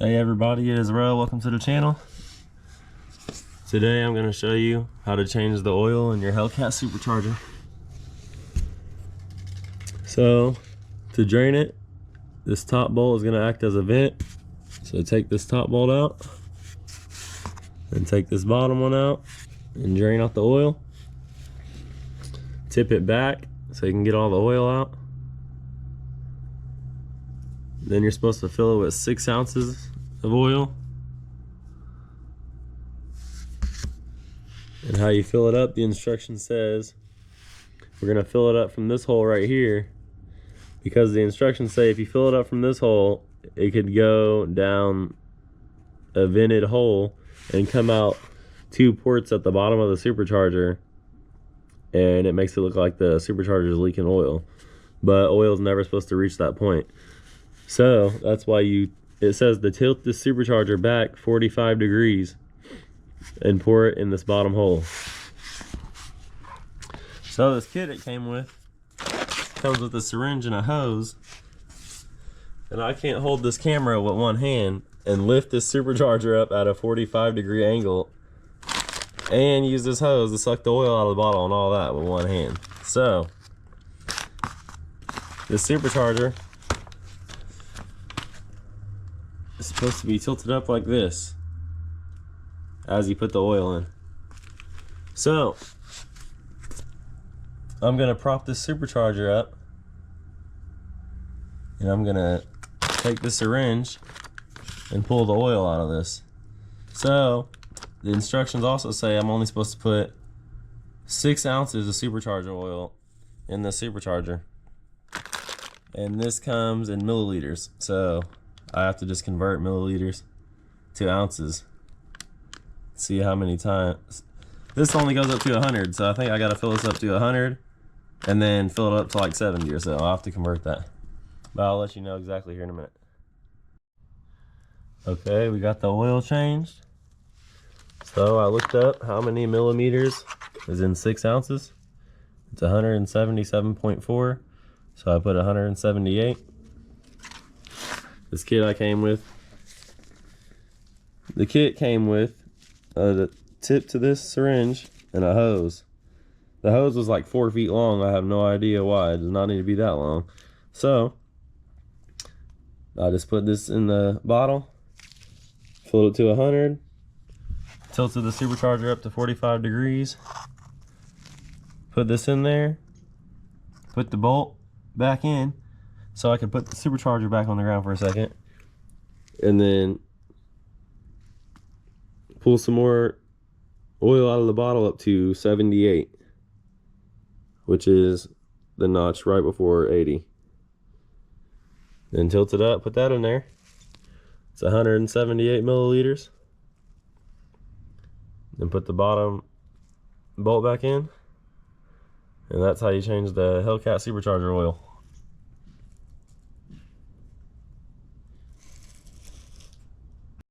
Hey everybody, it is Ro. Welcome to the channel. Today I'm going to show you how to change the oil in your Hellcat supercharger. So to drain it, this top bolt is going to act as a vent. So take this top bolt out and take this bottom one out and drain out the oil. Tip it back so you can get all the oil out. Then you're supposed to fill it with 6 ounces of oil. And how you fill it up, the instruction says we're gonna fill it up from this hole right here, because the instructions say if you fill it up from this hole, it could go down a vented hole and come out 2 ports at the bottom of the supercharger, and it makes it look like the supercharger is leaking oil, but oil is never supposed to reach that point. So that's why it says to tilt the supercharger back 45 degrees and pour it in this bottom hole. So this kit it comes with a syringe and a hose, and I can't hold this camera with one hand and lift this supercharger up at a 45-degree angle and use this hose to suck the oil out of the bottle and all that with one hand. So this supercharger is supposed to be tilted up like this as you put the oil in. So I'm gonna prop this supercharger up, and I'm gonna take the syringe and pull the oil out of this. So the instructions also say I'm only supposed to put 6 ounces of supercharger oil in the supercharger, and this comes in milliliters, so I have to just convert milliliters to ounces. See how many times. This only goes up to 100, so I think I gotta fill this up to 100 and then fill it up to like 70 or so. I'll have to convert that, but I'll let you know exactly here in a minute. Okay, we got the oil changed. So I looked up how many millimeters is in 6 ounces. It's 177.4, so I put 178. This kit I came with, the kit came with the tip to this syringe and a hose. The hose was like 4 feet long. I have no idea why. It does not need to be that long. So I just put this in the bottle, filled it to 100, tilted the supercharger up to 45 degrees, put this in there, put the bolt back in so I could put the supercharger back on the ground for a second, and then pull some more oil out of the bottle up to 78, which is the notch right before 80. Then tilt it up, put that in there. It's 178 milliliters. Then put the bottom bolt back in, and that's how you change the Hellcat supercharger oil.